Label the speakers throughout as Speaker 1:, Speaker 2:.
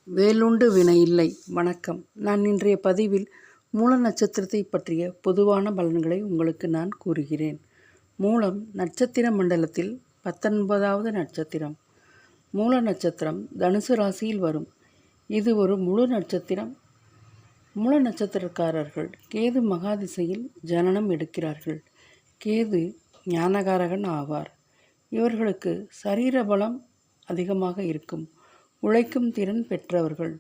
Speaker 1: வேலுண்டு வினை இல்லை. வணக்கம். நான் இன்றைய பதிவில் மூல நட்சத்திரத்தை பற்றிய பொதுவான பலன்களை உங்களுக்கு நான் கூறுகிறேன். மூலம் நட்சத்திர மண்டலத்தில் 19வது நட்சத்திரம். மூல நட்சத்திரம் தனுசு ராசியில் வரும். இது ஒரு முழு நட்சத்திரம். மூல நட்சத்திரக்காரர்கள் கேது மகாதிசையில் ஜனனம் எடுக்கிறார்கள். கேது ஞானகாரகன் ஆவார். இவர்களுக்கு சரீர பலம் அதிகமாக இருக்கும். உழைக்கும் திறன் பெற்றவர்கள்.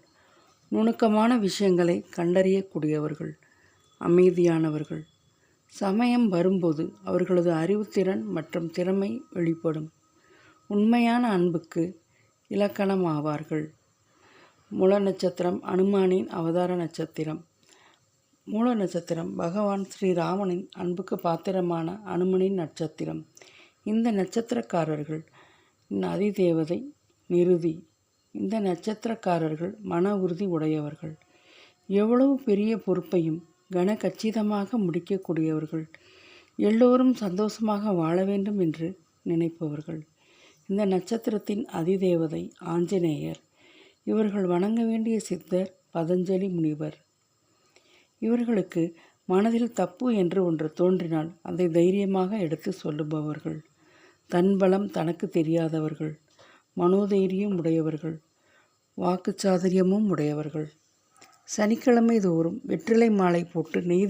Speaker 1: நுணுக்கமான விஷயங்களை கண்டறியக்கூடியவர்கள். அமைதியானவர்கள். சமயம் வரும்போது அவர்களது அறிவுத்திறன் மற்றும் திறமை வெளிப்படும். உண்மையான அன்புக்கு இலக்கணம் ஆவார்கள். மூல நட்சத்திரம் அனுமானின் அவதார நட்சத்திரம். மூல நட்சத்திரம் பகவான் ஸ்ரீராமனின் அன்புக்கு பாத்திரமான அனுமனின் நட்சத்திரம். இந்த நட்சத்திரக்காரர்கள் அதிதேவதை நிருதி. இந்த நட்சத்திரக்காரர்கள் மன உறுதி உடையவர்கள். எவ்வளவு பெரிய பொறுப்பையும் கனகச்சிதமாக முடிக்கக்கூடியவர்கள். எல்லோரும் சந்தோஷமாக வாழ வேண்டும் என்று நினைப்பவர்கள். இந்த நட்சத்திரத்தின் அதிதேவதை ஆஞ்சநேயர். இவர்கள் வணங்க வேண்டிய சித்தர் பதஞ்சலி முனிவர். இவர்களுக்கு மனதில் தப்பு என்று ஒன்று தோன்றினால் அதை தைரியமாக எடுத்து சொல்லுபவர்கள். தன்பலம் தனக்கு தெரியாதவர்கள். மனோதைரியம் உடையவர்கள். வாக்குச்சாதுரியமும் உடையவர்கள். சனிக்கிழமை தோறும் வெற்றிலை மாலை போட்டு நெய்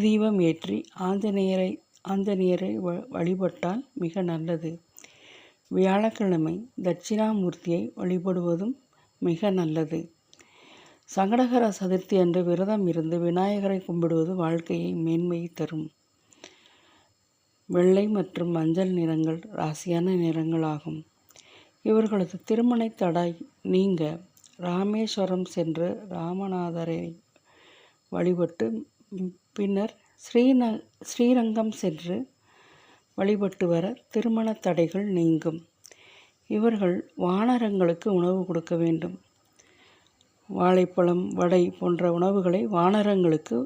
Speaker 1: தீபம் ஏற்றி ஆஞ்சநேயரை வழிபட்டால் மிக நல்லது. வியாழக்கிழமை தட்சிணாமூர்த்தியை வழிபடுவதும் மிக நல்லது. சங்கடகர சதுர்த்தி அன்று விரதம் இருந்து விநாயகரை கும்பிடுவது வாழ்க்கையை மேன்மையை தரும். வெள்ளை மற்றும் மஞ்சள் நிறங்கள் ராசியான நிறங்களாகும். இவர்களது திருமண தடை நீங்க ராமேஸ்வரம் சென்று ராமநாதரை வழிபட்டு பின்னர் ஸ்ரீரங்கம் சென்று வழிபட்டு வர திருமண தடைகள் நீங்கும். இவர்கள் வானரங்களுக்கு உணவு கொடுக்க வேண்டும். வாழைப்பழம், வடை போன்ற உணவுகளை வானரங்களுக்கு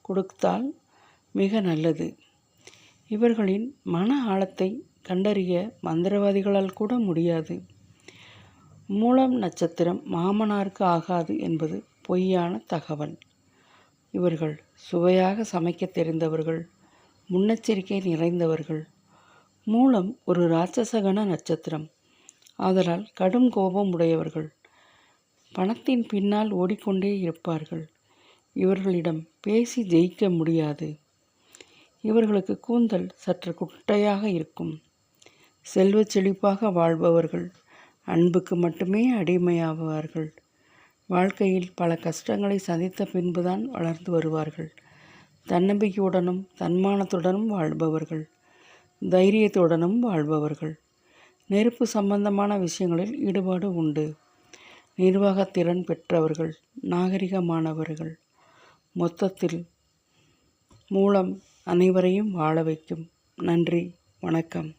Speaker 1: கொடுத்தால் மிக நல்லது. இவர்களின் மன ஆழத்தை கண்டறிய மந்திரவாதிகளால் கூட முடியாது. மூலம் நட்சத்திரம் மாமனாருக்கு ஆகாது என்பது பொய்யான தகவல். இவர்கள் சுவையாக சமைக்க தெரிந்தவர்கள். முன்னெச்சரிக்கை நிறைந்தவர்கள். மூலம் ஒரு ராட்சசகன நட்சத்திரம். ஆதலால் கடும் கோபம் உடையவர்கள். பணத்தின் பின்னால் ஓடிக்கொண்டே இருப்பார்கள். இவர்களிடம் பேசி ஜெயிக்க முடியாது. இவர்களுக்கு கூந்தல் சற்று குட்டையாக இருக்கும். செல்வச் செழிப்பாக வாழ்பவர்கள். அன்புக்கு மட்டுமே அடிமையாவார்கள். வாழ்க்கையில் பல கஷ்டங்களை சந்தித்த பின்புதான் வளர்ந்து வருவார்கள். தன்னம்பிக்கையுடனும் தன்மானத்துடனும் வாழ்பவர்கள். தைரியத்துடனும் வாழ்பவர்கள். நெருப்பு சம்பந்தமான விஷயங்களில் ஈடுபாடு உண்டு. நிர்வாகத்திறன் பெற்றவர்கள். நாகரிகமானவர்கள். மொத்தத்தில் மூலம் அனைவரையும் வாழ வைக்கும். நன்றி. வணக்கம்.